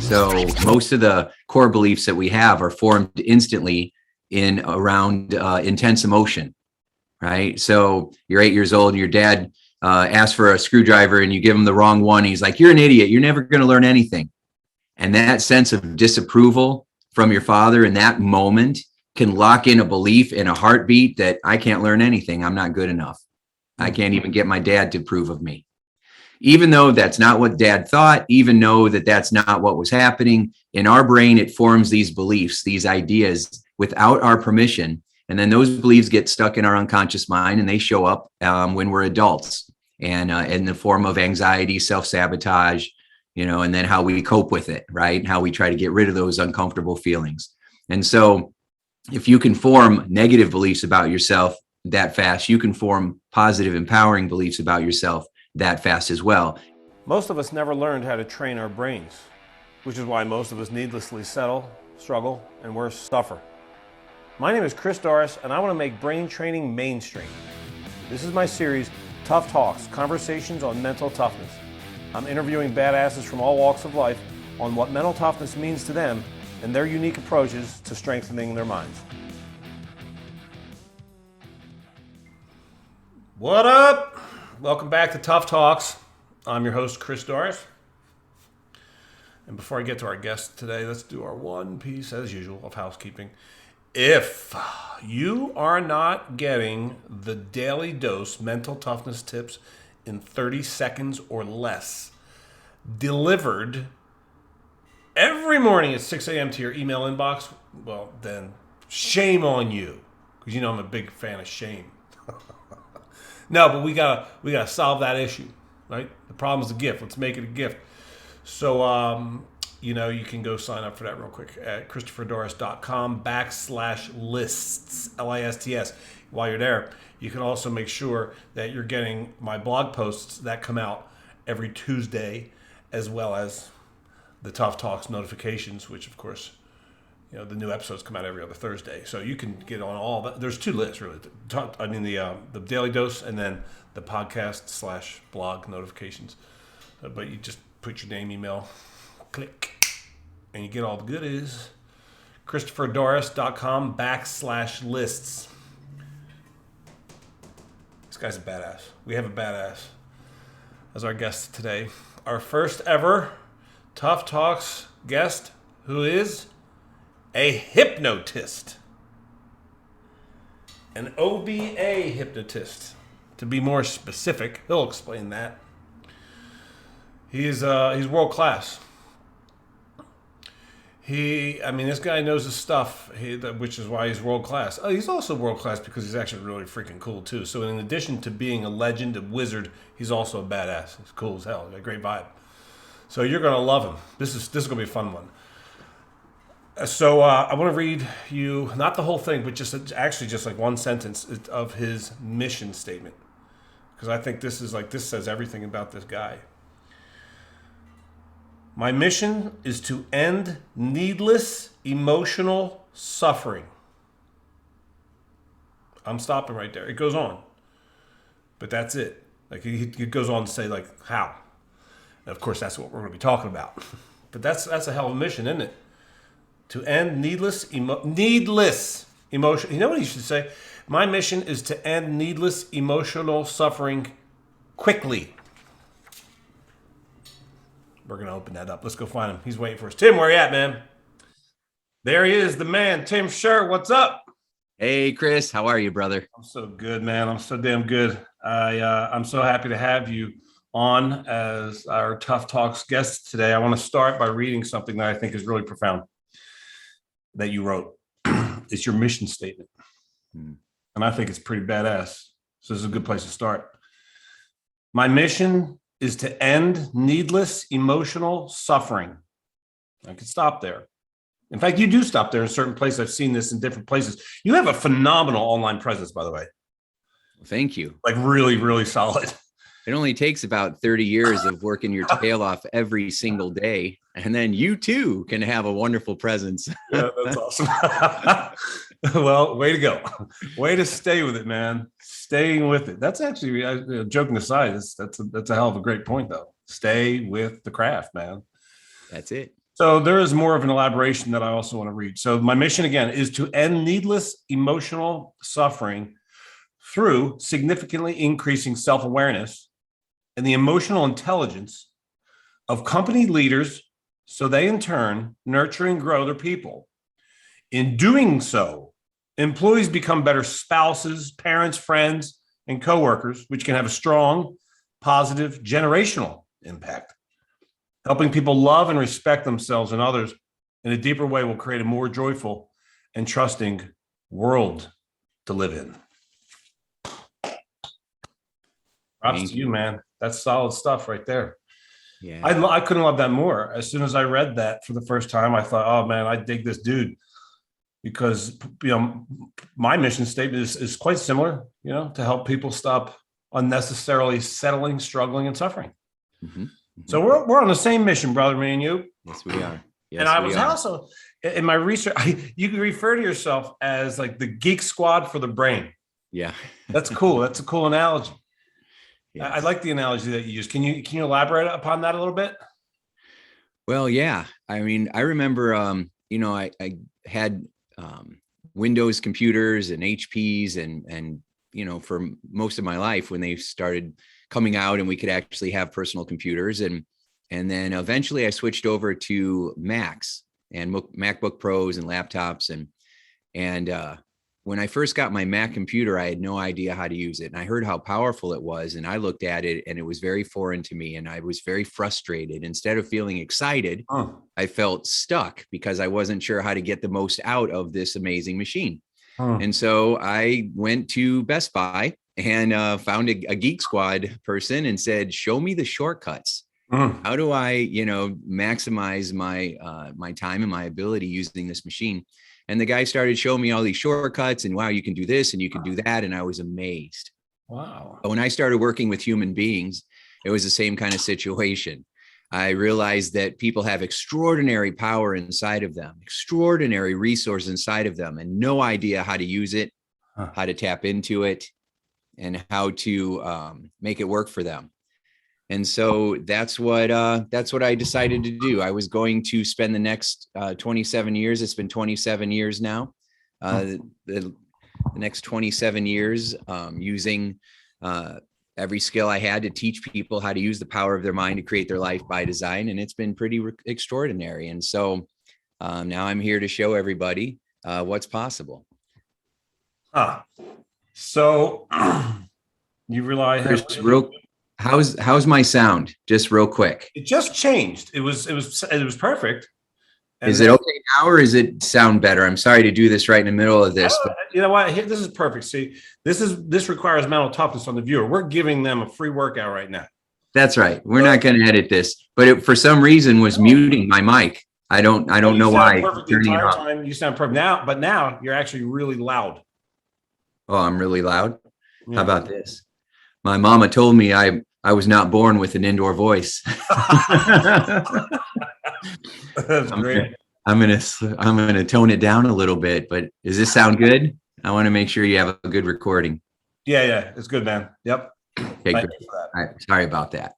So most of the core beliefs that we have are formed instantly in around intense emotion, right? So you're 8 years old and your dad asks for a screwdriver and you give him the wrong one. He's like, you're an idiot. You're never going to learn anything. And that sense of disapproval from your father in that moment can lock in a belief in a heartbeat that I can't learn anything. I'm not good enough. I can't even get my dad to approve of me. Even though that's not what dad thought, even though that that's not what was happening, in our brain, it forms these beliefs, these ideas without our permission. And then those beliefs get stuck in our unconscious mind and they show up when we're adults and in the form of anxiety, self-sabotage, and then how we cope with it, right? How we try to get rid of those uncomfortable feelings. And so if you can form negative beliefs about yourself that fast, you can form positive, empowering beliefs about yourself that fast as well. Most of us never learned how to train our brains, which is why most of us needlessly settle, struggle, and worse, suffer. My name is Chris Doris, and I want to make brain training mainstream. This is my series, Tough Talks, Conversations on Mental Toughness. I'm interviewing badasses from all walks of life on what mental toughness means to them and their unique approaches to strengthening their minds. What up? Welcome back to Tough Talks. I'm your host, Chris Doris. And before I get to our guest today, let's do our one piece, as usual, of housekeeping. If you are not getting the daily dose mental toughness tips in 30 seconds or less, delivered every morning at 6 a.m. to your email inbox, well, then shame on you. Because I'm a big fan of shame. No, but we gotta solve that issue, right? The problem is a gift. Let's make it a gift. So, you can go sign up for that real quick at christopherdoris.com/lists, LISTS. While you're there, you can also make sure that you're getting my blog posts that come out every Tuesday, as well as the Tough Talks notifications, which, of course, the new episodes come out every other Thursday. So you can get on all that. There's two lists, really. The daily dose and then the podcast/blog notifications. But you just put your name, email, click, and you get all the goodies. christopherdoris.com/lists. This guy's a badass. We have a badass as our guest today. Our first ever Tough Talks guest, who is a hypnotist. An OBA hypnotist. To be more specific, he'll explain that. He's world class. This guy knows his stuff, which is why he's world class. Oh, he's also world class because he's actually really freaking cool too. So in addition to being a legend, a wizard, he's also a badass. He's cool as hell. He's got a great vibe. So you're gonna love him. This is gonna be a fun one. So I want to read you not the whole thing, but just like one sentence of his mission statement, because I think this says everything about this guy. My mission is to end needless emotional suffering. I'm stopping right there. It goes on, but that's it. Like he goes on to say how. And of course, that's what we're going to be talking about. But that's a hell of a mission, isn't it? To end needless emotion. You know what he should say? My mission is to end needless emotional suffering quickly. We're going to open that up. Let's go find him. He's waiting for us. Tim, where you at, man? There he is, the man, Tim Shurr. What's up? Hey, Chris. How are you, brother? I'm so good, man. I'm so damn good. I'm so happy to have you on as our Tough Talks guest today. I want to start by reading something that I think is really profound that you wrote. It's your mission statement. And I think it's pretty badass. So this is a good place to start. My mission is to end needless emotional suffering. I could stop there. In fact, you do stop there in certain places. I've seen this in different places. You have a phenomenal online presence, by the way. Thank you. Like really, really solid. It only takes about 30 years of working your tail off every single day. And then you too can have a wonderful presence. Yeah, that's awesome. Well, way to go. Way to stay with it, man. Staying with it. That's actually, joking aside, that's a hell of a great point, though. Stay with the craft, man. That's it. So there is more of an elaboration that I also want to read. So my mission, again, is to end needless emotional suffering through significantly increasing self-awareness and the emotional intelligence of company leaders so they, in turn, nurture and grow their people. In doing so, employees become better spouses, parents, friends, and coworkers, which can have a strong, positive, generational impact. Helping people love and respect themselves and others in a deeper way will create a more joyful and trusting world to live in. Props to you, man. That's solid stuff right there. Yeah. I couldn't love that more. As soon as I read that for the first time, I thought, oh man, I dig this dude, because my mission statement is quite similar, to help people stop unnecessarily settling, struggling, and suffering. Mm-hmm. Mm-hmm. So we're on the same mission, brother, me and you. Yes, we are. Yes, and I was also in my research. You can refer to yourself as like the Geek Squad for the brain. Yeah, that's cool. That's a cool analogy. Yes. I like the analogy that you use. Can you elaborate upon that a little bit? Well, yeah. I mean, I remember, I had Windows computers and HPs and for most of my life when they started coming out and we could actually have personal computers. And then eventually I switched over to Macs and MacBook Pros and laptops. And when I first got my Mac computer, I had no idea how to use it. And I heard how powerful it was. And I looked at it and it was very foreign to me. And I was very frustrated. Instead of feeling excited, I felt stuck because I wasn't sure how to get the most out of this amazing machine. And so I went to Best Buy and found a Geek Squad person and said, show me the shortcuts. How do I, maximize my time and my ability using this machine? And the guy started showing me all these shortcuts and wow, you can do this and you can do that. And I was amazed. Wow. But when I started working with human beings, it was the same kind of situation. I realized that people have extraordinary power inside of them, extraordinary resource inside of them, and no idea how to use it, how to tap into it, and how to make it work for them. And so that's what I decided to do. I was going to spend the next 27 years. It's been 27 years now. The next 27 years using every skill I had to teach people how to use the power of their mind to create their life by design. And it's been pretty extraordinary. And so now I'm here to show everybody what's possible. So you rely heavily. How's my sound? Just real quick. It just changed. It was perfect. And is it okay now or is it sound better? I'm sorry to do this right in the middle of this. But you know what? This is perfect. See, this requires mental toughness on the viewer. We're giving them a free workout right now. That's right. We're not going to edit this, but it for some reason was muting my mic. I don't know why. Perfect the entire time. You sound perfect now, but now you're actually really loud. Oh, I'm really loud. Yeah. How about this? My mama told me I was not born with an indoor voice. That's great. I'm gonna tone it down a little bit, but does this sound good? I want to make sure you have a good recording. Yeah, it's good, man. Yep. Okay, great. All right, sorry about that.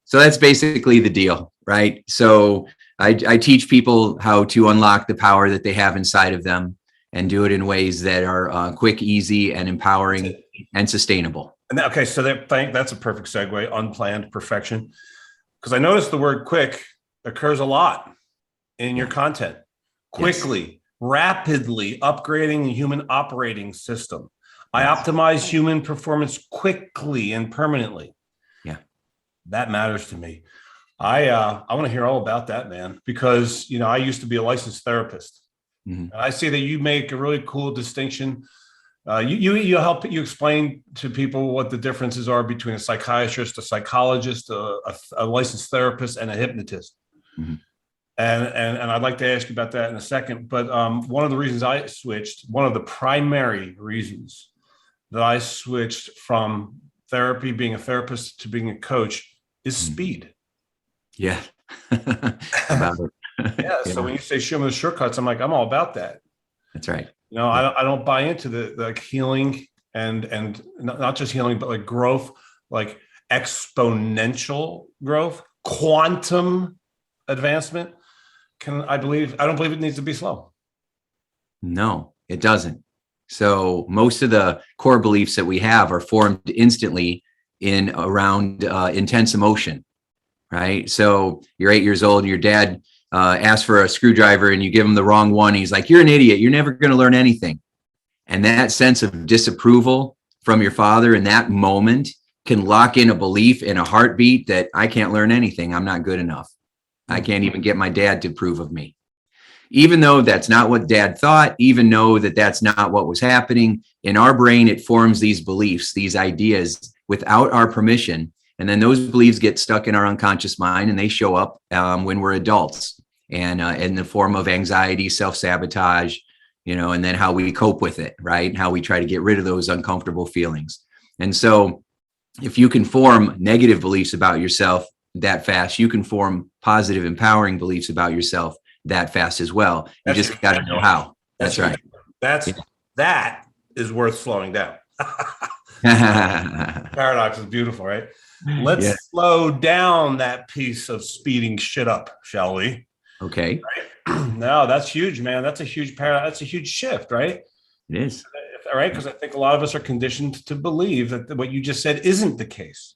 So that's basically the deal, right? So I teach people how to unlock the power that they have inside of them and do it in ways that are quick, easy, and empowering and sustainable. And okay, so that's a perfect segue. Unplanned perfection, because I noticed the word "quick" occurs a lot in your content. Quickly, rapidly upgrading the human operating system. I optimize human performance quickly and permanently. Yeah, that matters to me. I want to hear all about that, man, because I used to be a licensed therapist. Mm-hmm. And I see that you make a really cool distinction. You help you explain to people what the differences are between a psychiatrist, a psychologist, a licensed therapist, and a hypnotist. Mm-hmm. And I'd like to ask you about that in a second. But one of the reasons I switched, one of the primary reasons that I switched from therapy, being a therapist, to being a coach, is speed. Yeah. About it. Yeah. So when you say show me the shortcuts, I'm like, I'm all about that. That's right. I don't buy into the healing and not just healing, but like growth, like exponential growth, quantum advancement I don't believe it needs to be slow. No, it doesn't. So most of the core beliefs that we have are formed instantly in around intense emotion, right? So you're 8 years old and your dad asks for a screwdriver and you give him the wrong one. He's like, "You're an idiot. You're never going to learn anything." And that sense of disapproval from your father in that moment can lock in a belief in a heartbeat that I can't learn anything. I'm not good enough. I can't even get my dad to approve of me. Even though that's not what dad thought, even though that that's not what was happening, in our brain, it forms these beliefs, these ideas without our permission. And then those beliefs get stuck in our unconscious mind and they show up when we're adults and in the form of anxiety, self-sabotage, and then how we cope with it, right? How we try to get rid of those uncomfortable feelings. And so if you can form negative beliefs about yourself that fast, you can form positive, empowering beliefs about yourself that fast as well. You just got to know how. That's right. That is worth slowing down. Paradox is beautiful, right? Let's slow down that piece of speeding shit up, shall we? Okay. Right? No, that's huge, man. That's a huge paradox. That's a huge shift, right? It is. All right, because I think a lot of us are conditioned to believe that what you just said isn't the case.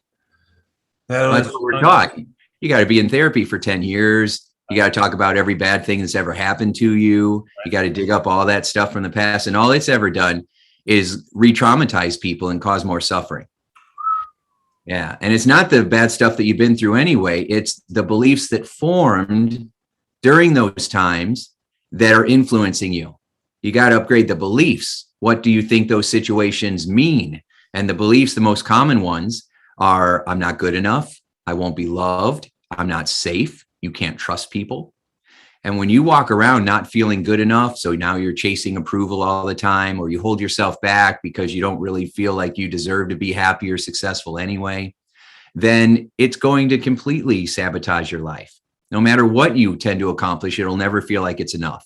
That's what we're taught. You got to be in therapy for 10 years. You got to talk about every bad thing that's ever happened to you. You got to dig up all that stuff from the past. And all it's ever done is re-traumatize people and cause more suffering. Yeah. And it's not the bad stuff that you've been through anyway. It's the beliefs that formed during those times that are influencing you. You got to upgrade the beliefs. What do you think those situations mean? And the beliefs, the most common ones are, I'm not good enough. I won't be loved. I'm not safe. You can't trust people. And when you walk around not feeling good enough, so now you're chasing approval all the time, or you hold yourself back because you don't really feel like you deserve to be happy or successful anyway, then it's going to completely sabotage your life. No matter what you tend to accomplish, it'll never feel like it's enough.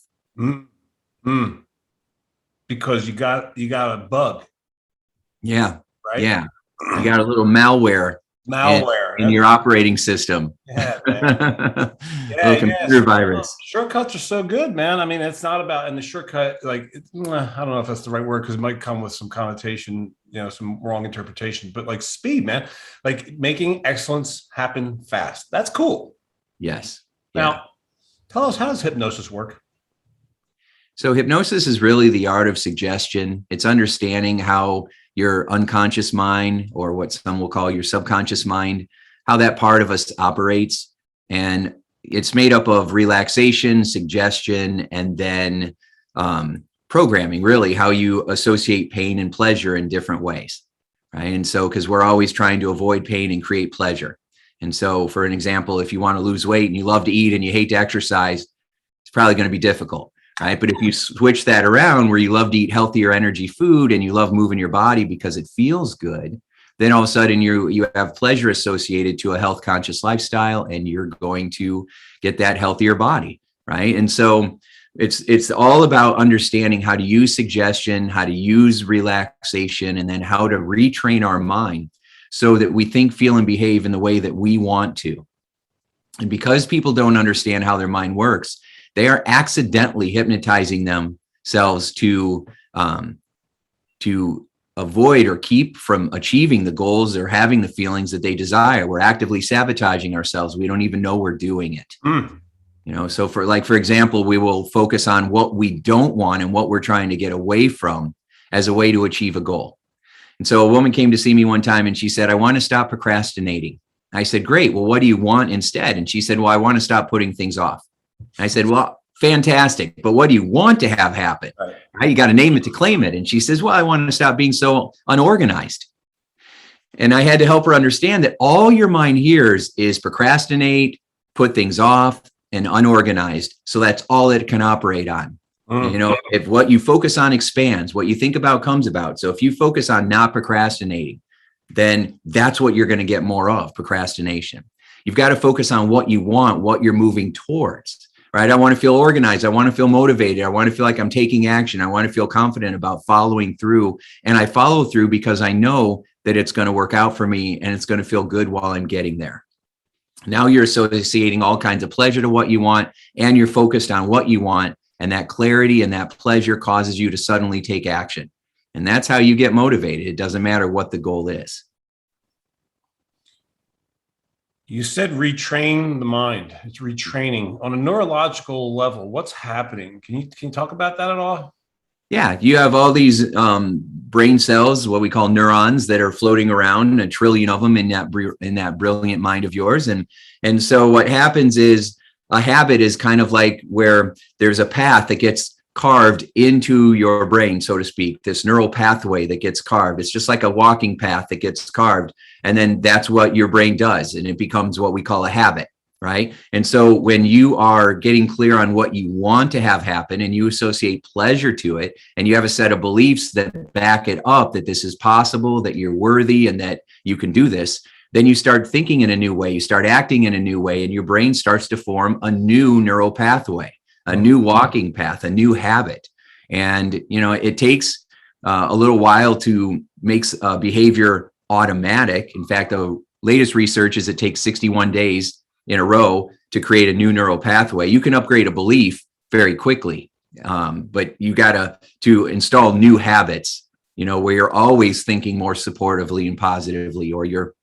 Because you got a bug. Yeah. Right. Yeah. You got a little malware in your operating system. Yeah, man. Little computer virus. Shortcuts are so good, man. I mean, it's not about, and the shortcut, like, I don't know if that's the right word because it might come with some connotation, some wrong interpretation, but like speed, man, like making excellence happen fast. That's cool. Yes. Now, tell us, how does hypnosis work? So hypnosis is really the art of suggestion. It's understanding how your unconscious mind, or what some will call your subconscious mind, how that part of us operates. And it's made up of relaxation, suggestion, and then programming, really, how you associate pain and pleasure in different ways, right? And so, because we're always trying to avoid pain and create pleasure. And so, for an example, if you want to lose weight and you love to eat and you hate to exercise, it's probably going to be difficult. Right. But if you switch that around where you love to eat healthier energy food and you love moving your body because it feels good, then all of a sudden you have pleasure associated to a health conscious lifestyle and you're going to get that healthier body. Right. And so it's all about understanding how to use suggestion, how to use relaxation, and then how to retrain our mind so that we think, feel, and behave in the way that we want to. And because people don't understand how their mind works, they are accidentally hypnotizing themselves to avoid or keep from achieving the goals or having the feelings that they desire. We're actively sabotaging ourselves. We don't even know we're doing it. So for example, we will focus on what we don't want and what we're trying to get away from as a way to achieve a goal. And so a woman came to see me one time and she said, I want to stop procrastinating. I said, great. Well, what do you want instead? And she said, well, I want to stop putting things off. I said, well, fantastic. But what do you want to have happen? Right? You got to name it to claim it. And she says, well, I want to stop being so unorganized. And I had to help her understand that all your mind hears is procrastinate, put things off, and unorganized. So that's all it can operate on. If what you focus on expands, what you think about comes about. So if you focus on not procrastinating, then that's what you're going to get more of, procrastination. You've got to focus on what you want, what you're moving towards. Right? I want to feel organized. I want to feel motivated. I want to feel like I'm taking action. I want to feel confident about following through. And I follow through because I know that it's going to work out for me and it's going to feel good while I'm getting there. Now you're associating all kinds of pleasure to what you want, and you're focused on what you want. And that clarity and that pleasure causes you to suddenly take action. And that's how you get motivated. It doesn't matter what the goal is. You said retrain the mind. It's retraining on a neurological level. What's happening? Can you talk about that at all? Yeah, you have all these brain cells, what we call neurons, that are floating around, a trillion of them in that brilliant mind of yours. And so what happens is a habit is kind of like where there's a path that gets carved into your brain, so to speak, this neural pathway that gets carved. It's just like a walking path that gets carved. And then that's what your brain does. And it becomes what we call a habit, right? And so when you are getting clear on what you want to have happen and you associate pleasure to it, and you have a set of beliefs that back it up, that this is possible, that you're worthy, and that you can do this, then you start thinking in a new way, you start acting in a new way, and your brain starts to form a new neural pathway, a new walking path, a new habit. And, it takes a little while to make behavior automatic. In fact, the latest research is it takes 61 days in a row to create a new neural pathway. You can upgrade a belief very quickly, but you got to install new habits, where you're always thinking more supportively and positively, or you're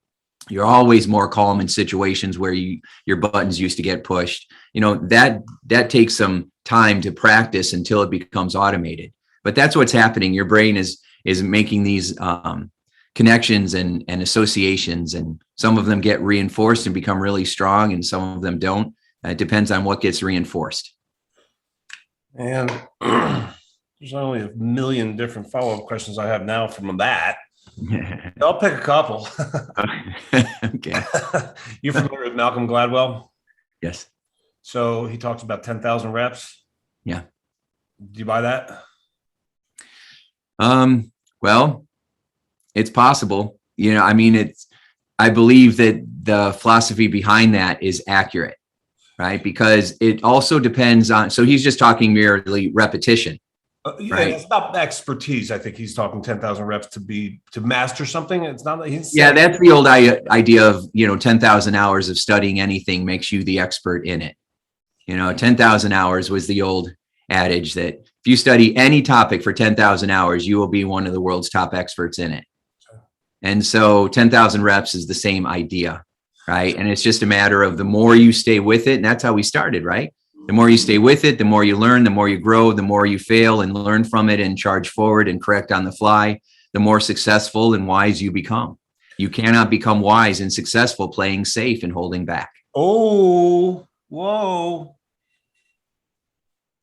always more calm in situations where your buttons used to get pushed. That takes some time to practice until it becomes automated. But that's what's happening. Your brain is making these connections and associations, and some of them get reinforced and become really strong, and some of them don't. It depends on what gets reinforced. And there's only a million different follow-up questions I have now from that. I'll pick a couple. Okay. You familiar with Malcolm Gladwell? Yes. So he talks about 10,000 reps. Yeah. Do you buy that? Well, it's possible. I believe that the philosophy behind that is accurate, right? Because it also depends on, so he's just talking merely repetition. Right. It's not expertise. I think he's talking 10,000 reps to master something. It's not like he's that's the old idea of 10,000 hours of studying anything makes you the expert in it. 10,000 hours was the old adage that if you study any topic for 10,000 hours, you will be one of the world's top experts in it. And so 10,000 reps is the same idea, right? And it's just a matter of the more you stay with it, and that's how we started, right? The more you stay with it, the more you learn, the more you grow, the more you fail and learn from it and charge forward and correct on the fly, the more successful and wise you become. You cannot become wise and successful playing safe and holding back. Oh, whoa.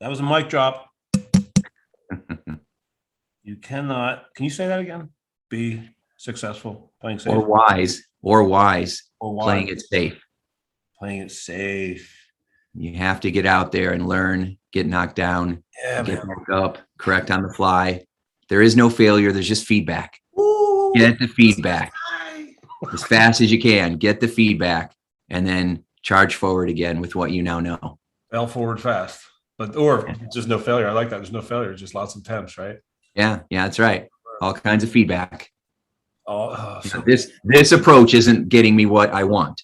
That was a mic drop. You cannot, can you say that again? Be successful playing safe. Or wise, playing it safe. Playing it safe. You have to get out there and learn, get knocked down, get back up, correct on the fly. There is no failure. There's just feedback. Ooh, get the feedback as fast as you can. Get the feedback and then charge forward again with what you now know. Fell forward fast, or just no failure. I like that. There's no failure. Just lots of attempts, right? Yeah, that's right. All kinds of feedback. So this approach isn't getting me what I want.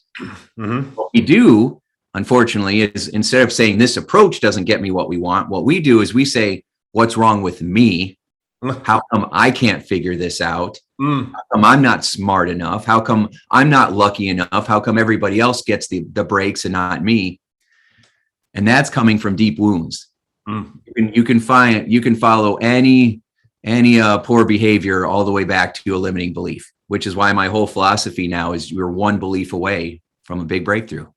Mm-hmm. What we do, unfortunately, is instead of saying this approach doesn't get me what we want, what we do is we say, what's wrong with me? How come I can't figure this out? How come I'm not smart enough? How come I'm not lucky enough? How come everybody else gets the breaks and not me? And that's coming from deep wounds. You can follow any poor behavior all the way back to a limiting belief, which is why my whole philosophy now is you're one belief away from a big breakthrough.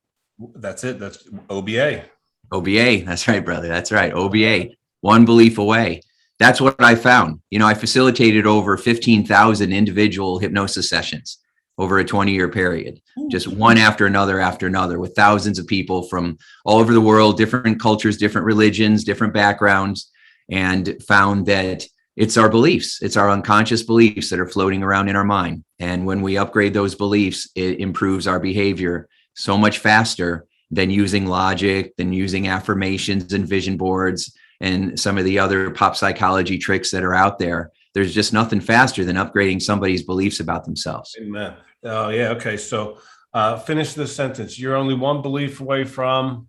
That's it. That's OBA. OBA. That's right, brother. That's right. OBA. One belief away. That's what I found. I facilitated over 15,000 individual hypnosis sessions over a 20-year period, just one after another with thousands of people from all over the world, different cultures, different religions, different backgrounds, and found that it's our beliefs. It's our unconscious beliefs that are floating around in our mind. And when we upgrade those beliefs, it improves our behavior so much faster than using logic, than using affirmations and vision boards and some of the other pop psychology tricks that are out there. There's just nothing faster than upgrading somebody's beliefs about themselves. Amen. Oh, yeah. Okay. So Finish this sentence. You're only one belief away from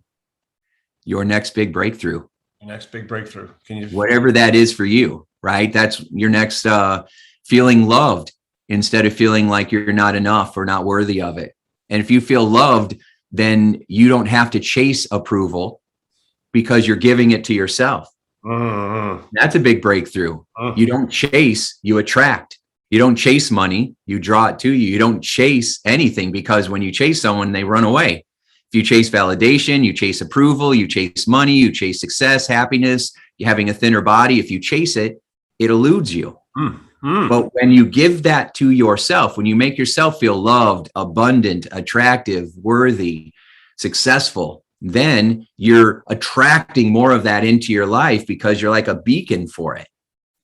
your next big breakthrough. your next big breakthrough. Can you? Whatever that is for you, right? That's your next feeling loved instead of feeling like you're not enough or not worthy of it. And if you feel loved, then you don't have to chase approval because you're giving it to yourself. Mm-hmm. That's a big breakthrough. You don't chase, you attract. You don't chase money, you draw it to you. You don't chase anything because when you chase someone, they run away. If you chase validation, you chase approval, you chase money, you chase success, happiness, you're having a thinner body. If you chase it, it eludes you. But when you give that to yourself, when you make yourself feel loved, abundant, attractive, worthy, successful, then you're attracting more of that into your life because you're like a beacon for it.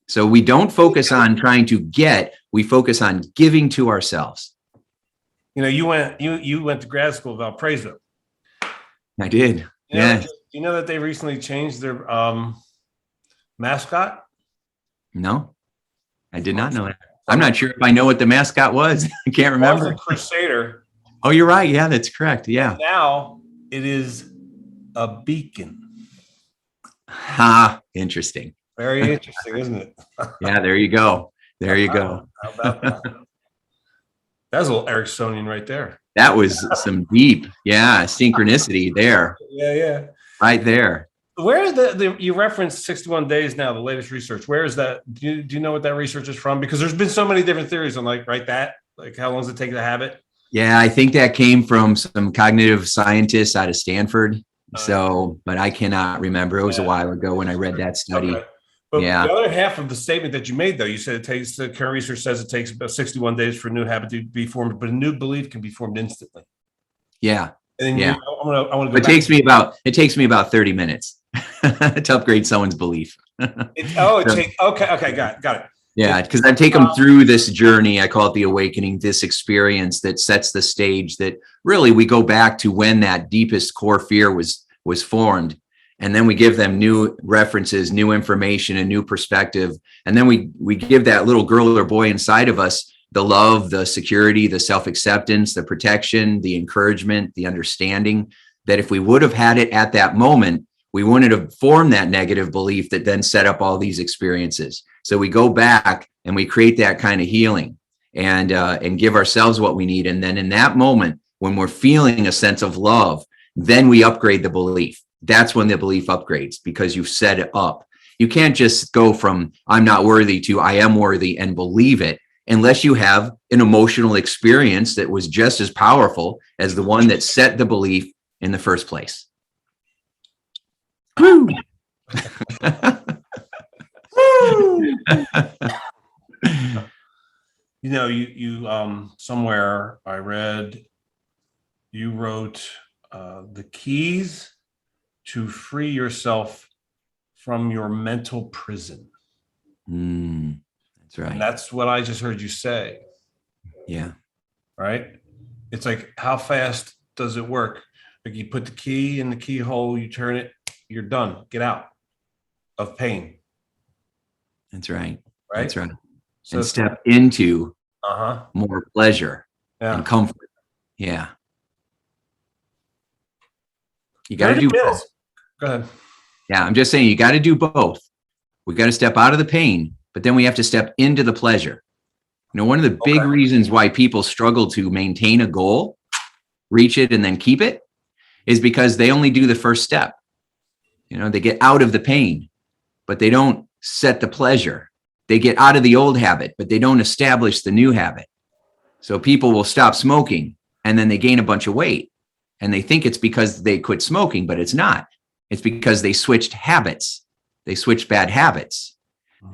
So we don't focus on trying to get, we focus on giving to ourselves. You know, you went to grad school about Valparaiso. I did. You know that they recently changed their mascot? No, I did not know that. I'm not sure if I know what the mascot was. I can't remember. It was a Crusader. Oh, you're right. Yeah, that's correct. Yeah. Now it is a beacon. Ha, interesting. Very interesting, isn't it? Yeah, there you go. There you go. How about that? That was a little Ericksonian right there. That was some deep, synchronicity there. Yeah. Right there. Where is you referenced 61 days now, the latest research. Where is that? Do you know what that research is from? Because there's been so many different theories on like how long does it take to have it? Yeah, I think that came from some cognitive scientists out of Stanford. But I cannot remember. It was a while ago when I read that study. Okay. But the other half of the statement that you made, though, you said the current research says it takes about 61 days for a new habit to be formed, but a new belief can be formed instantly. Yeah. And then I want to go. It takes me about 30 minutes to upgrade someone's belief. Okay, got it. Yeah, because I take them through this journey. I call it the awakening, this experience that sets the stage that really we go back to when that deepest core fear was formed. And then we give them new references, new information, a new perspective. And then we give that little girl or boy inside of us the love, the security, the self-acceptance, the protection, the encouragement, the understanding that if we would have had it at that moment, we wouldn't have formed that negative belief that then set up all these experiences. So we go back and we create that kind of healing and give ourselves what we need. And then in that moment, when we're feeling a sense of love, then we upgrade the belief. That's when the belief upgrades because you've set it up. You can't just go from I'm not worthy to I am worthy and believe it unless you have an emotional experience that was just as powerful as the one that set the belief in the first place. Woo! You know, you somewhere I read you wrote the keys to free yourself from your mental prison. That's right. And that's what I just heard you say. Yeah. Right? It's like, how fast does it work? Like you put the key in the keyhole, you turn it, you're done. Get out of pain. That's right. Right? That's right. So and step into more pleasure and comfort. Yeah. You got to do both. Go ahead. Yeah, I'm just saying you got to do both. We got to step out of the pain, but then we have to step into the pleasure. You know, one of the big reasons why people struggle to maintain a goal, reach it, and then keep it is because they only do the first step. You know, they get out of the pain, but they don't set the pleasure. They get out of the old habit, but they don't establish the new habit. So people will stop smoking and then they gain a bunch of weight and they think it's because they quit smoking, but it's not. It's because they switched habits. They switched bad habits.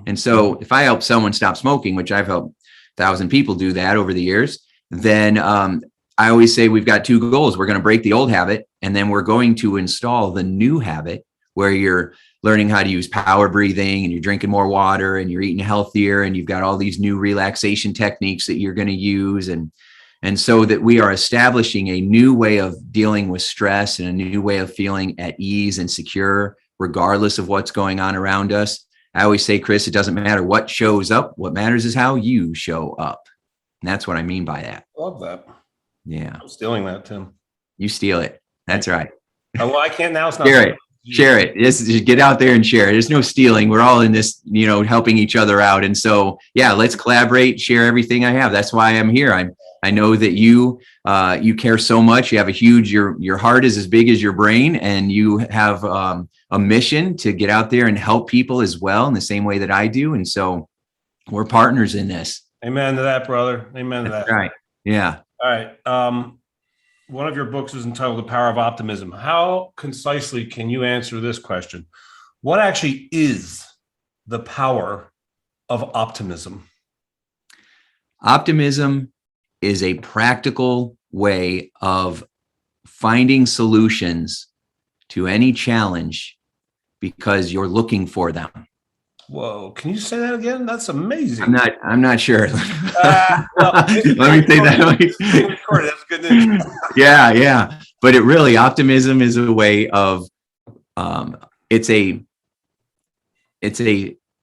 And so if I help someone stop smoking, which I've helped 1,000 people do that over the years, then I always say we've got two goals. We're going to break the old habit, and then we're going to install the new habit where you're learning how to use power breathing and you're drinking more water and you're eating healthier and you've got all these new relaxation techniques that you're going to use. And so that we are establishing a new way of dealing with stress and a new way of feeling at ease and secure, regardless of what's going on around us. I always say, Chris, it doesn't matter what shows up. What matters is how you show up. And that's what I mean by that. Love that. Yeah. I'm stealing that, Tim. You steal it. That's right. Oh, well, I can't now. It's not. Share it. Share it. Just get out there and share it. There's no stealing. We're all in this, helping each other out. And so, yeah, let's collaborate, share everything I have. That's why I'm here. I know that you care so much. You have a huge, your heart is as big as your brain, and you have a mission to get out there and help people as well in the same way that I do. And so we're partners in this. Amen to that, brother. Amen to that. Right. Yeah. All right. One of your books is entitled The Power of Optimism. How concisely can you answer this question? What actually is the power of optimism? Optimism is a practical way of finding solutions to any challenge because you're looking for them. Whoa, can you say that again? That's amazing. I'm not sure. Well, let me say that. That's good news. Yeah. But optimism is a way of, it's a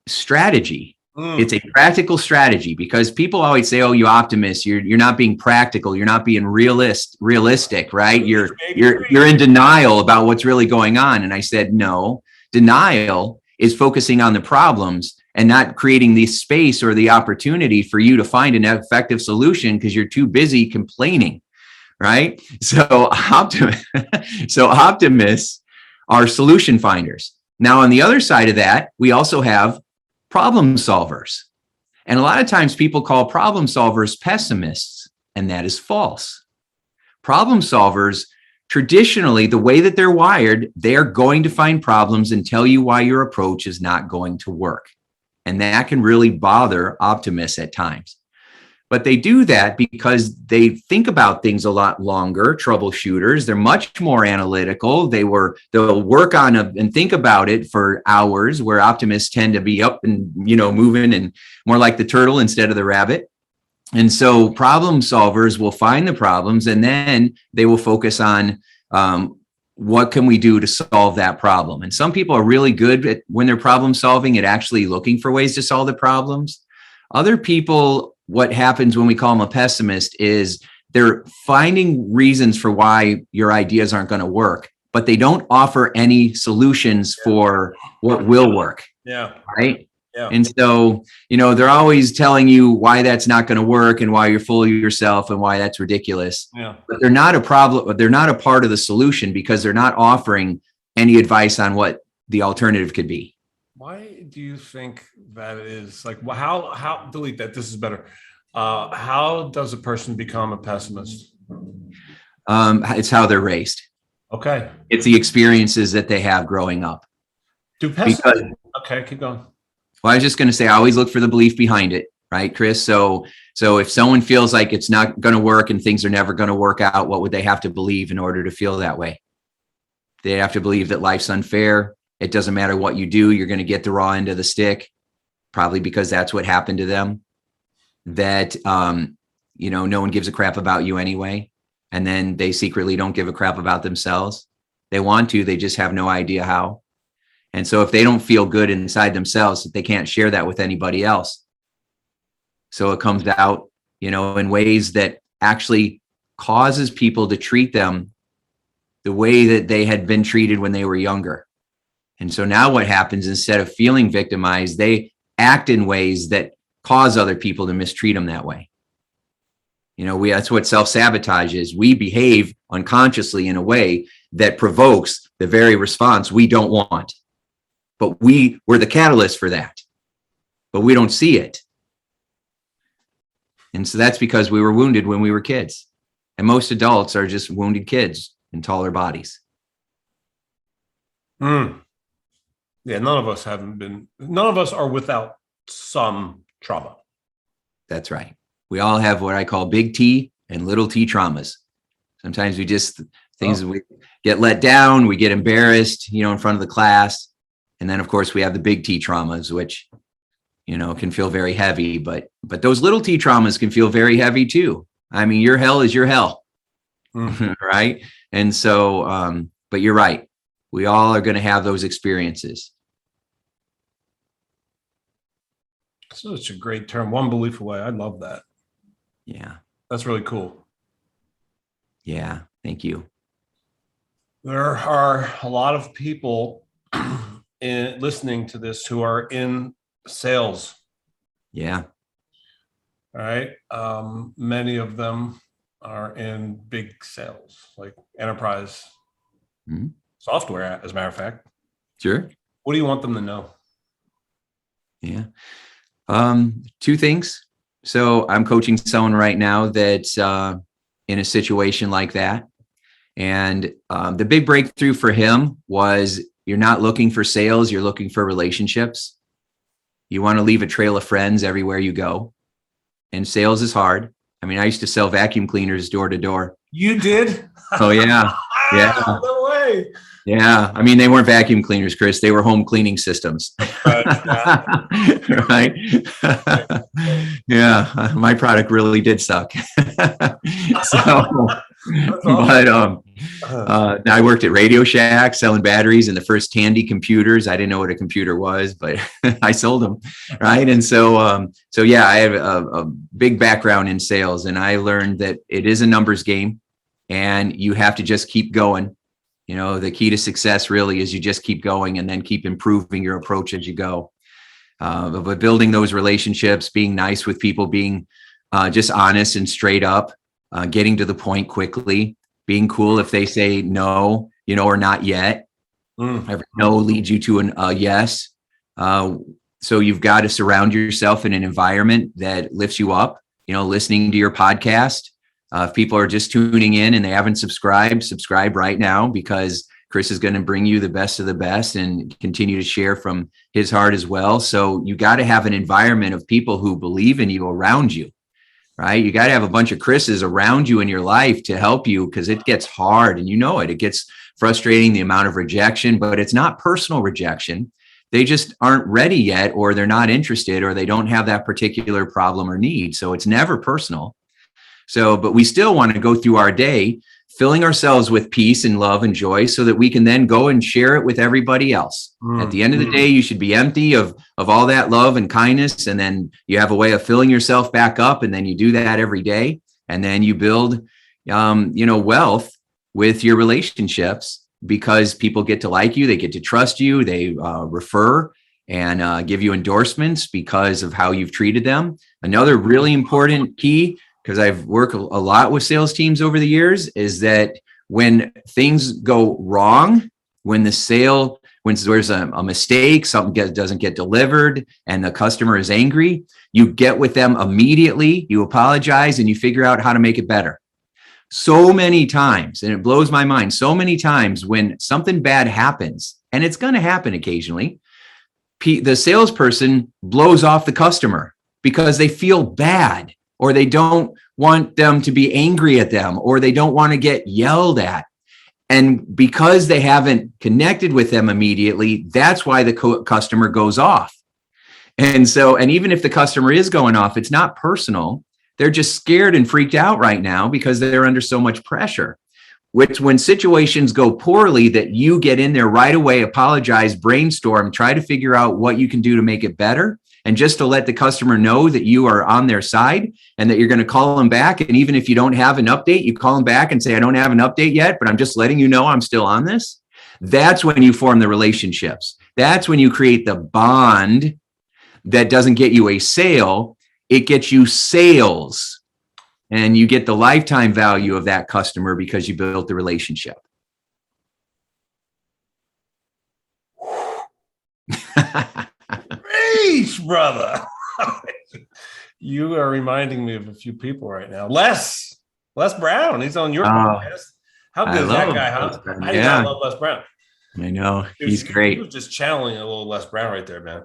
strategy. It's a practical strategy, because people always say, "Oh, you optimist, you're not being practical. You're not being realistic, right? You're in denial about what's really going on." And I said, no, denial is focusing on the problems and not creating the space or the opportunity for you to find an effective solution because you're too busy complaining, right? So optimists are solution finders. Now, on the other side of that, we also have problem solvers. And a lot of times people call problem solvers pessimists, and that is false. Problem solvers, traditionally, the way that they're wired, they are going to find problems and tell you why your approach is not going to work. And that can really bother optimists at times. But they do that because they think about things a lot longer. Troubleshooters, they're much more analytical. They'll work on and think about it for hours, where optimists tend to be up and moving and more like the turtle instead of the rabbit. And so problem solvers will find the problems, and then they will focus on what can we do to solve that problem. And some people are really good at, when they're problem solving, at actually looking for ways to solve the problems. Other people, what happens when we call them a pessimist is they're finding reasons for why your ideas aren't going to work, but they don't offer any solutions for what will work. Yeah. Right. Yeah. And so, they're always telling you why that's not going to work and why you're full of yourself and why that's ridiculous. Yeah. But they're not a problem. They're not a part of the solution because they're not offering any advice on what the alternative could be. Why do you think that is? Like, how delete that? This is better. How does a person become a pessimist? It's how they're raised. Okay. It's the experiences that they have growing up. Okay, keep going. Well, I was just going to say, I always look for the belief behind it, right, Chris? So if someone feels like it's not going to work and things are never going to work out, what would they have to believe in order to feel that way? They have to believe that life's unfair. It doesn't matter what you do, you're going to get the raw end of the stick, probably because that's what happened to them. That, no one gives a crap about you anyway. And then they secretly don't give a crap about themselves. They want to, they just have no idea how. And so if they don't feel good inside themselves, they can't share that with anybody else. So it comes out, in ways that actually causes people to treat them the way that they had been treated when they were younger. And so now what happens, instead of feeling victimized, they act in ways that cause other people to mistreat them that way. That's what self-sabotage is. We behave unconsciously in a way that provokes the very response we don't want. But we're the catalyst for that. But we don't see it. And so that's because we were wounded when we were kids. And most adults are just wounded kids in taller bodies. Yeah, none of us are without some trauma. That's right. We all have what I call big T and little t traumas. Sometimes we we get let down, we get embarrassed, in front of the class. And then, of course, we have the big T traumas, which, can feel very heavy. But those little T traumas can feel very heavy, too. I mean, your hell is your hell. Right. And so, but you're right. We all are going to have those experiences. Such a great term. One belief away. I love that. Yeah. That's really cool. Yeah. Thank you. There are a lot of people listening to this who are in sales. Yeah. All right. Many of them are in big sales, like enterprise software, as a matter of fact. Sure. What do you want them to know? Yeah. Two things. So I'm coaching someone right now that's in a situation like that. And the big breakthrough for him was you're not looking for sales, you're looking for relationships. You want to leave a trail of friends everywhere you go. And sales is hard. I mean, I used to sell vacuum cleaners door to door. You did? Oh, yeah. Yeah. No way. Yeah. I mean, they weren't vacuum cleaners, Chris. They were home cleaning systems. Right. Yeah. My product really did suck. So, but I worked at Radio Shack selling batteries and the first Tandy computers. I didn't know what a computer was, but I sold them. Right. And so yeah, I have a big background in sales, and I learned that it is a numbers game and you have to just keep going. You know, the key to success really is you just keep going and then keep improving your approach as you go. But building those relationships, being nice with people, being just honest and straight up, getting to the point quickly, being cool if they say no, you know, or not yet. Every no leads you to a yes. So you've got to surround yourself in an environment that lifts you up, you know, listening to your podcast. If people are just tuning in and they haven't subscribed, subscribe right now, because Chris is going to bring you the best of the best and continue to share from his heart as well. So you got to have an environment of people who believe in you around you, right? You got to have a bunch of Chris's around you in your life to help you, because it gets hard, and you know it. It gets frustrating, the amount of rejection, but it's not personal rejection. They just aren't ready yet, or they're not interested, or they don't have that particular problem or need. So it's never personal. So, but we still want to go through our day filling ourselves with peace and love and joy so that we can then go and share it with everybody else. At the end of the day, you should be empty of all that love and kindness. And then you have a way of filling yourself back up. And then you do that every day. And then you build, wealth with your relationships, because people get to like you. They get to trust you. They refer and give you endorsements because of how you've treated them. Another really important key, because I've worked a lot with sales teams over the years, is that when things go wrong, when there's a mistake, something doesn't get delivered and the customer is angry, you get with them immediately, you apologize, and you figure out how to make it better. So many times, and it blows my mind, so many times when something bad happens, and it's going to happen occasionally, the salesperson blows off the customer because they feel bad, or they don't want them to be angry at them, or they don't want to get yelled at. And because they haven't connected with them immediately, that's why the customer goes off. And even if the customer is going off, it's not personal. They're just scared and freaked out right now because they're under so much pressure. Which, when situations go poorly, that you get in there right away, apologize, brainstorm, try to figure out what you can do to make it better. And just to let the customer know that you are on their side and that you're going to call them back. And even if you don't have an update, you call them back and say, I don't have an update yet, but I'm just letting you know I'm still on this. That's when you form the relationships. That's when you create the bond that doesn't get you a sale. It gets you sales, and you get the lifetime value of that customer because you built the relationship. Preach, brother. You are reminding me of a few people right now. Les Brown, he's on your podcast. How good is that guy, huh? I do not love Les Brown. I know. He's great. He was just channeling a little Les Brown right there, man.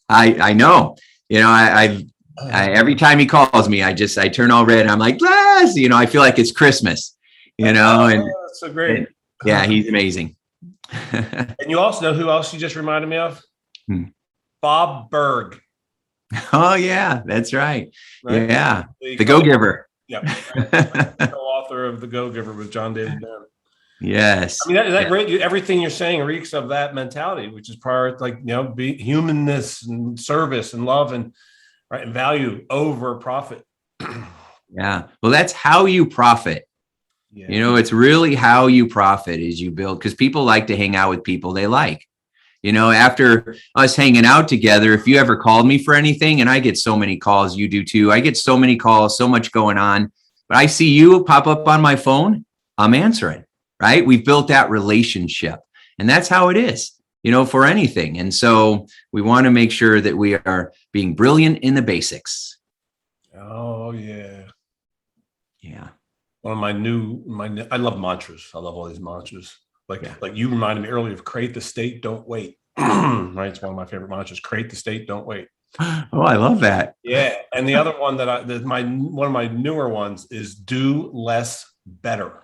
I know. You know, I every time he calls me, I turn all red and I'm like, Les, you know, I feel like it's Christmas, you know, and that's so great. Yeah, he's amazing. And you also know who else you just reminded me of? Bob Berg. Oh yeah, that's right. Yeah. The Go-Giver. Yeah. Co-author of The Go-Giver with John David Mann. Yes. I mean, everything you're saying reeks of that mentality, which is be humanness and service and love and value over profit. Yeah. Well, that's how you profit. Yeah. You know, it's really how you profit as you build, because people like to hang out with people they like. You know, after us hanging out together, if you ever called me for anything, and I get so many calls, you do too. I get so many calls, so much going on, but I see you pop up on my phone, I'm answering, right? We've built that relationship, and that's how it is, you know, for anything. And so we want to make sure that we are being brilliant in the basics. Oh, yeah. Yeah. One of I love mantras. I love all these mantras. Like you reminded me earlier of create the state, don't wait. Right. It's one of my favorite mantras. Create the state, don't wait. Oh, I love that. Yeah. And the other one one of my newer ones is do less better.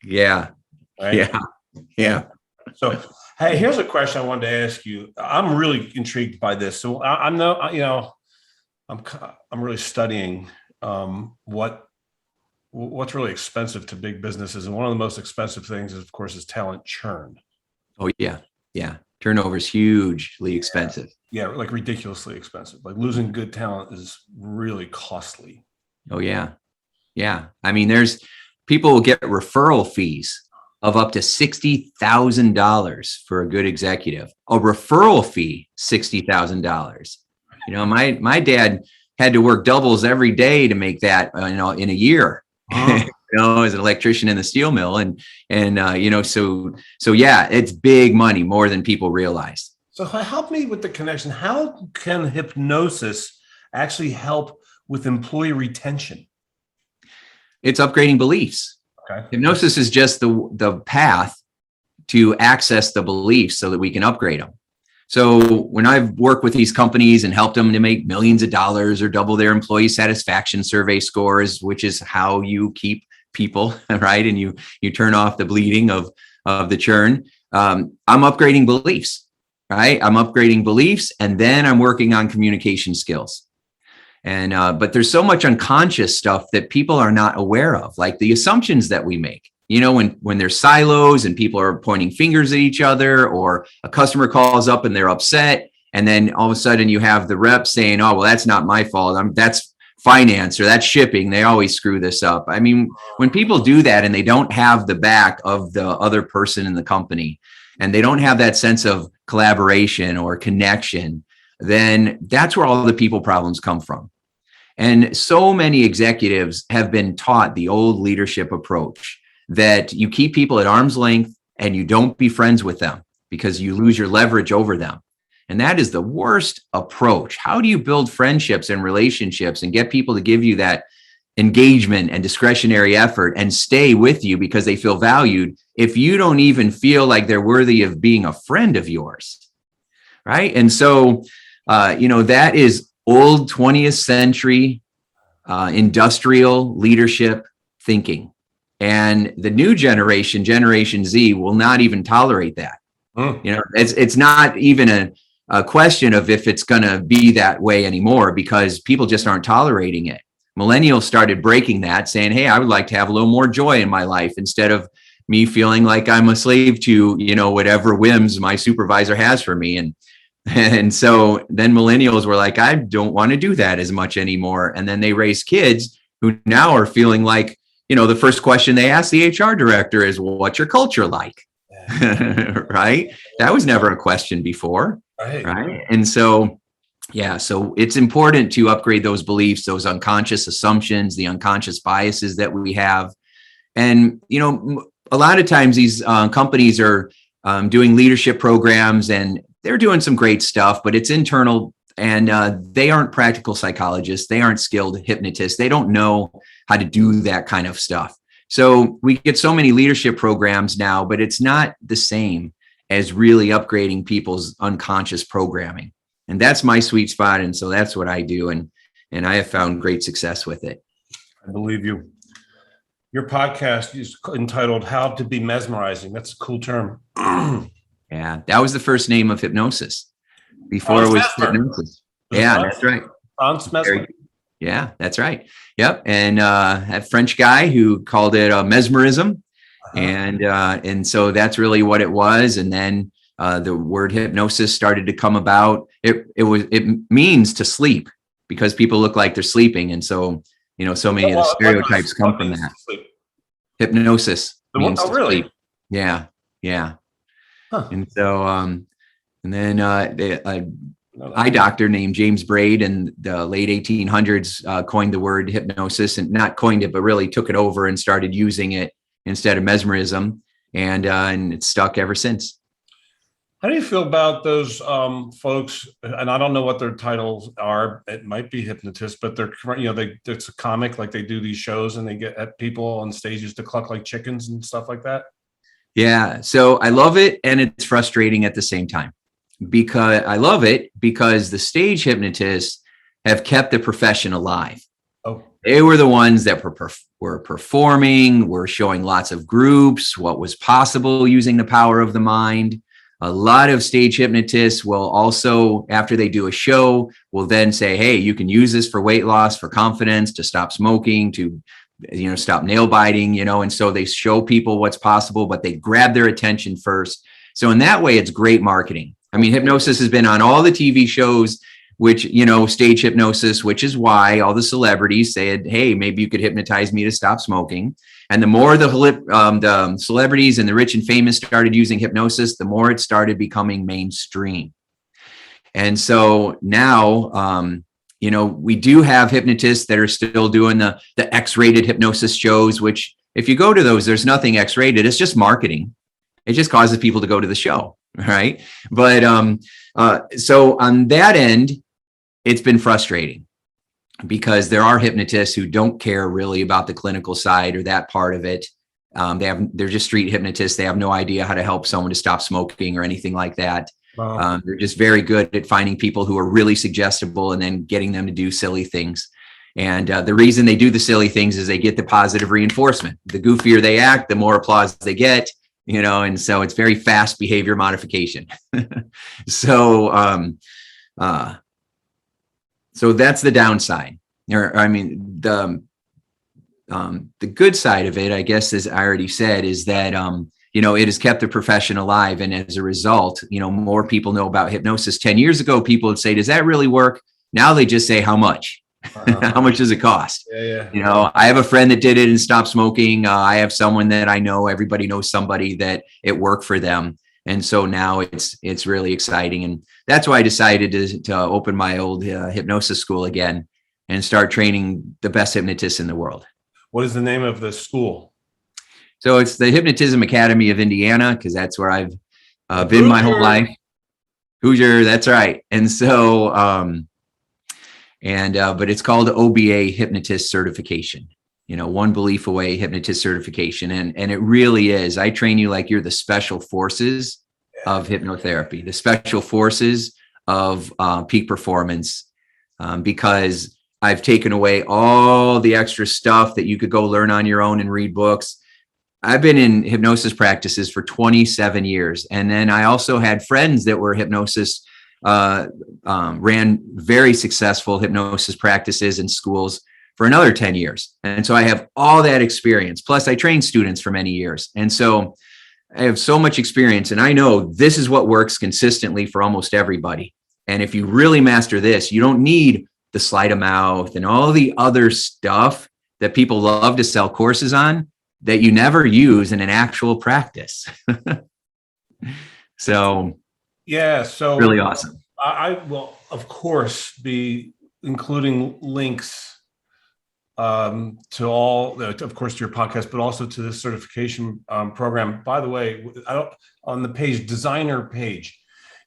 Yeah. Right? Yeah. Yeah. So, hey, here's a question I wanted to ask you. I'm really intrigued by this. So I'm really studying what's really expensive to big businesses. And one of the most expensive things is, of course, is talent churn. Oh, yeah. Yeah. Turnover is hugely expensive. Yeah. Like ridiculously expensive. Like losing good talent is really costly. Oh, yeah. Yeah. I mean, people will get referral fees of up to $60,000 for a good executive. A referral fee, $60,000. You know, my dad had to work doubles every day to make that, in a year. As an electrician in the steel mill, and so yeah, it's big money, more than people realize. So help me with the connection. How can hypnosis actually help with employee retention? It's upgrading beliefs. Okay. Hypnosis is just the path to access the beliefs so that we can upgrade them. So when I've worked with these companies and helped them to make millions of dollars or double their employee satisfaction survey scores, which is how you keep people, right? And you turn off the bleeding of the churn. I'm upgrading beliefs, right? I'm upgrading beliefs, and then I'm working on communication skills. And but there's so much unconscious stuff that people are not aware of, like the assumptions that we make. You know, when there's silos and people are pointing fingers at each other, or a customer calls up and they're upset, and then all of a sudden you have the rep saying, "Oh, well, that's not my fault. That's finance or that's shipping. They always screw this up." I mean, when people do that and they don't have the back of the other person in the company, and they don't have that sense of collaboration or connection, then that's where all the people problems come from. And so many executives have been taught the old leadership approach, that you keep people at arm's length and you don't be friends with them because you lose your leverage over them. And that is the worst approach. How do you build friendships and relationships and get people to give you that engagement and discretionary effort and stay with you because they feel valued if you don't even feel like they're worthy of being a friend of yours, right? And so, that is old 20th century industrial leadership thinking. And the new generation, Generation Z, will not even tolerate that. It's not even a question of if it's going to be that way anymore, because people just aren't tolerating it. Millennials started breaking that, saying, "Hey, I would like to have a little more joy in my life instead of me feeling like I'm a slave to, whatever whims my supervisor has for me." And so then millennials were like, "I don't want to do that as much anymore." And then they raise kids who now are feeling like, the first question they ask the HR director is, "Well, what's your culture like?" Right? That was never a question before. Right. And so, so it's important to upgrade those beliefs, those unconscious assumptions, the unconscious biases that we have. And, a lot of times these companies are doing leadership programs, and they're doing some great stuff, but it's internal, and they aren't practical psychologists. They aren't skilled hypnotists. They don't know how to do that kind of stuff. So we get so many leadership programs now, but it's not the same as really upgrading people's unconscious programming. And that's my sweet spot. And so that's what I do. And I have found great success with it. I believe you. Your podcast is entitled How to Be Mesmerizing. That's a cool term. Yeah, that was the first name of Hypnosis. Before it was Hypnosis. Yeah, that's right. Yeah, that's right. Yep. And a French guy who called it mesmerism. And so that's really what it was. And then the word hypnosis started to come about. It means to sleep, because people look like they're sleeping. And so So many of the stereotypes come from that. Hypnosis means to really? sleep. Yeah. Yeah. Huh. And so, and then the eye doctor named James Braid in the late 1800s coined the word hypnosis, and not coined it, but really took it over and started using it instead of mesmerism. And it's stuck ever since. How do you feel about those folks? And I don't know what their titles are. It might be hypnotists, but they're, it's a comic, like they do these shows and they get at people on stages to cluck like chickens and stuff like that. Yeah. So I love it. And it's frustrating at the same time, because I love it because the stage hypnotists have kept the profession alive. Oh, they were the ones that were performing, were showing lots of groups what was possible using the power of the mind. A lot of stage hypnotists will also, after they do a show, will then say, hey, you can use this for weight loss, for confidence, to stop smoking, to, stop nail biting, and so they show people what's possible, but they grab their attention first. So in that way, it's great marketing. I mean, hypnosis has been on all the TV shows, which, stage hypnosis, which is why all the celebrities said, hey, maybe you could hypnotize me to stop smoking. And the more the celebrities and the rich and famous started using hypnosis, the more it started becoming mainstream. And so now, we do have hypnotists that are still doing the X-rated hypnosis shows, which if you go to those, there's nothing X-rated. It's just marketing. It just causes people to go to the show, right? But so on that end, it's been frustrating, because there are hypnotists who don't care really about the clinical side or that part of it. They're just street hypnotists. They have no idea how to help someone to stop smoking or anything like that. Wow. They're just very good at finding people who are really suggestible and then getting them to do silly things. And the reason they do the silly things is they get the positive reinforcement. The goofier they act, the more applause they get, and so it's very fast behavior modification. So that's the downside. The good side of it, I guess, as I already said, is that, it has kept the profession alive. And as a result, more people know about hypnosis. 10 years ago, people would say, does that really work? Now they just say, how much? How much does it cost? Yeah. I have a friend that did it and stopped smoking. I have someone that I know, everybody knows somebody that it worked for them. And so now it's really exciting. And that's why I decided to open my old hypnosis school again and start training the best hypnotists in the world. What is the name of the school? So it's the Hypnotism Academy of Indiana, because that's where I've been my whole life. Hoosier, that's right. And so, but it's called OBA Hypnotist Certification. One belief away hypnotist certification. And it really is. I train you like you're the special forces of hypnotherapy, the special forces of peak performance, because I've taken away all the extra stuff that you could go learn on your own and read books. I've been in hypnosis practices for 27 years. And then I also had friends that were hypnosis, ran very successful hypnosis practices in schools for another 10 years. And so I have all that experience. Plus I trained students for many years. And so I have so much experience, and I know this is what works consistently for almost everybody. And if you really master this, you don't need the sleight of mouth and all the other stuff that people love to sell courses on that you never use in an actual practice. So really awesome. I will, of course, be including links to all, of course, to your podcast, but also to this certification program. By the way, on the page, designer page,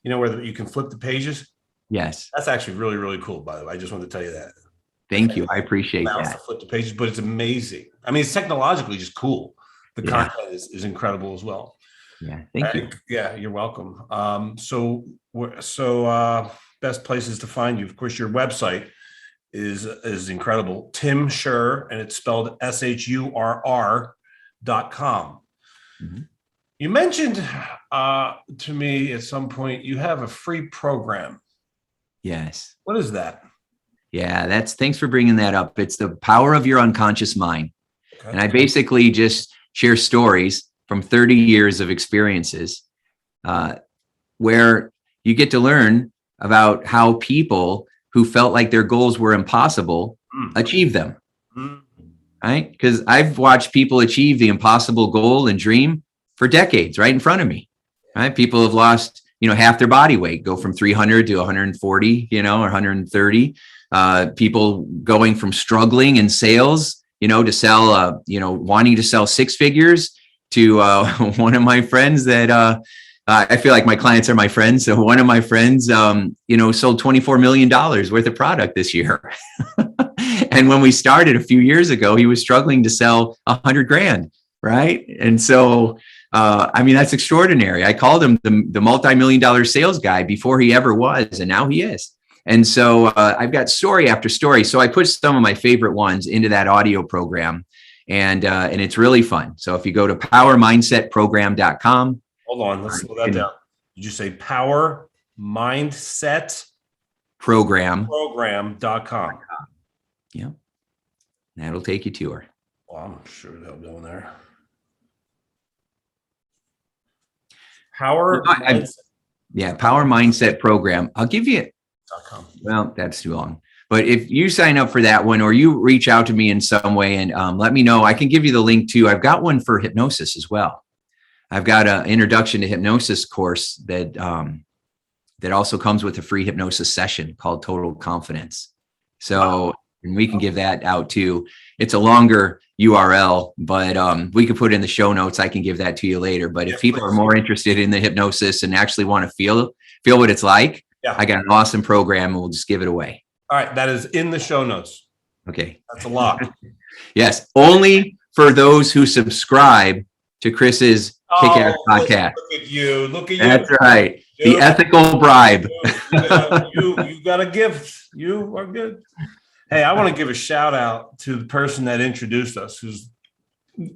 where you can flip the pages. Yes. That's actually really, really cool, by the way. I just wanted to tell you that. Thank you. I appreciate that. To flip the pages, but it's amazing. I mean, it's technologically just cool. The content is incredible as well. Yeah. Thank you. Yeah, you're welcome. So best places to find you. Of course, your website is incredible. Tim Shurr, and it's spelled SHURR.com. Mm-hmm. You mentioned to me at some point you have a free program. Yes. What is that? Yeah, thanks for bringing that up. It's the power of your unconscious mind. Okay. And I basically just share stories from 30 years of experiences where you get to learn about how people who felt like their goals were impossible achieve them. right? Because I've watched people achieve the impossible goal and dream for decades right in front of me, right? People have lost, half their body weight, go from 300 to 140, or 130. People going from struggling in sales, to sell, wanting to sell six figures to one of my friends that I feel like my clients are my friends. So one of my friends, sold $24 million worth of product this year. And when we started a few years ago, he was struggling to sell 100 grand. Right. And so, that's extraordinary. I called him the multi-million dollar sales guy before he ever was. And now he is. And so I've got story after story. So I put some of my favorite ones into that audio program, and it's really fun. So if you go to powermindsetprogram.com. Hold on, let's slow that down. Did you say Power Mindset Program.com? Yeah. That'll take you to her. Well, I'm sure they'll go in there. Power Mindset Program. I'll give you it. Well, that's too long. But if you sign up for that one, or you reach out to me in some way and let me know, I can give you the link too. I've got one for hypnosis as well. I've got an introduction to hypnosis course that also comes with a free hypnosis session called Total Confidence. So and we can give that out too. It's a longer URL, but we could put it in the show notes. I can give that to you later. But if people are more interested in the hypnosis and actually want to feel what it's like, I got an awesome program and we'll just give it away. All right. That is in the show notes. Okay. That's a lot. Yes. Only for those who subscribe to Chris's Kick-Ass podcast. Look at you. That's right. Dude. The ethical bribe. You got a gift. You are good. Hey, I want to give a shout out to the person that introduced us, who's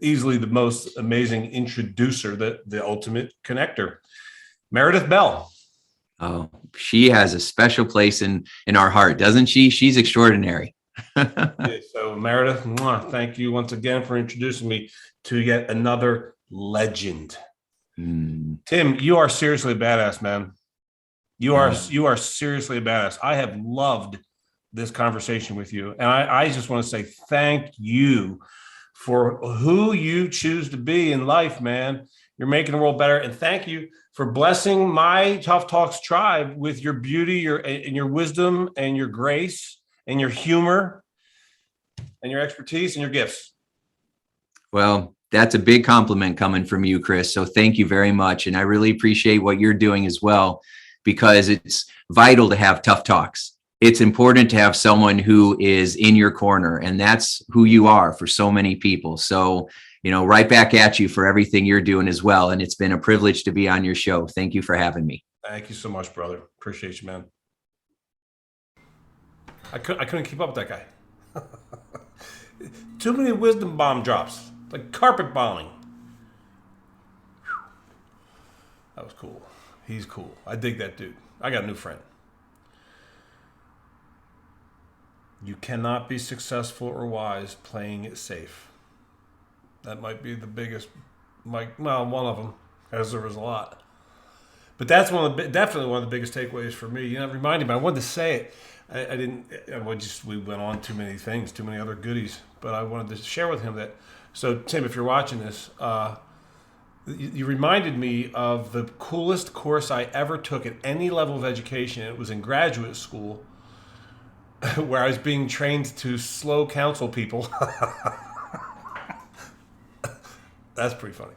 easily the most amazing introducer, the ultimate connector, Meredith Bell. Oh, she has a special place in our heart, doesn't she? She's extraordinary. So Meredith, thank you once again for introducing me to yet another legend. Tim, you are seriously a badass, man. You are seriously a badass. I have loved this conversation with you, and I just want to say thank you for who you choose to be in life, man. You're making the world better, and thank you for blessing my Tough Talks tribe with your beauty, your wisdom, and your grace, and your humor, and your expertise, and your gifts. Well, that's a big compliment coming from you, Chris. So thank you very much. And I really appreciate what you're doing as well, because it's vital to have tough talks. It's important to have someone who is in your corner, and that's who you are for so many people. So, right back at you for everything you're doing as well. And it's been a privilege to be on your show. Thank you for having me. Thank you so much, brother. Appreciate you, man. I couldn't keep up with that guy. Too many wisdom bomb drops, like carpet bombing. That was cool. He's cool. I dig that dude. I got a new friend. You cannot be successful or wise playing it safe. That might be the biggest, one of them, as there was a lot. But that's definitely one of the biggest takeaways for me. It reminded me. I wanted to say it. I didn't. We went on too many things, too many other goodies. But I wanted to share with him that. So Tim, if you're watching this, you reminded me of the coolest course I ever took at any level of education. It was in graduate school, where I was being trained to slow counsel people. That's pretty funny.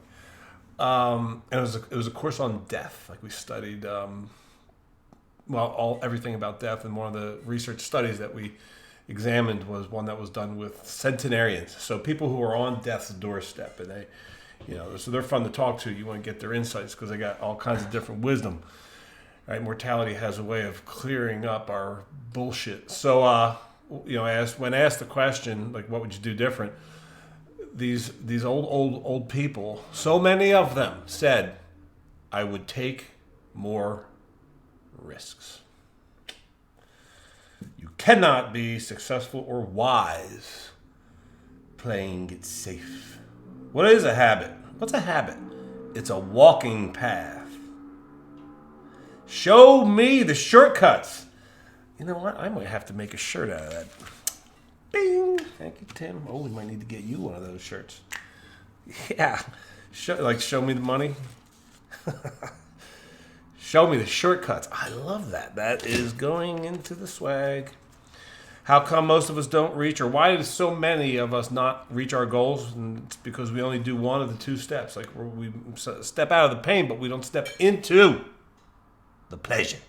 And it was a course on death. Like we studied, everything about death. And one of the research studies that we examined was one that was done with centenarians. So people who are on death's doorstep, and so they're fun to talk to. You want to get their insights because they got all kinds of different wisdom. Right? Mortality has a way of clearing up our bullshit. So, when asked the question, like, what would you do different? These old people, so many of them said, I would take more risks. You cannot be successful or wise playing it safe. What is a habit? What's a habit? It's a walking path. Show me the shortcuts. You know what? I might have to make a shirt out of that. Bing. Thank you, Tim. Oh, we might need to get you one of those shirts. Yeah. Show me the money. Show me the shortcuts. I love that. That is going into the swag. How come most of us don't reach, or why do so many of us not reach our goals? And it's because we only do one of the two steps. Like we step out of the pain, but we don't step into the pleasure.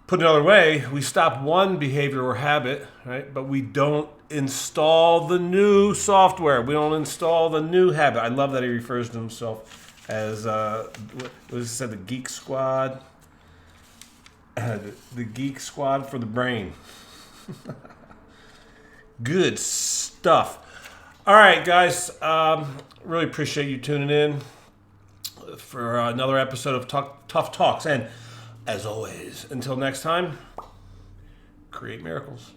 Put another way, we stop one behavior or habit, right? But we don't install the new software. We don't install the new habit. I love that he refers to himself as, what was it said, the Geek Squad? The Geek Squad for the brain. Good stuff. All right, guys. Really appreciate you tuning in for another episode of Tough Talks. And as always, until next time, create miracles.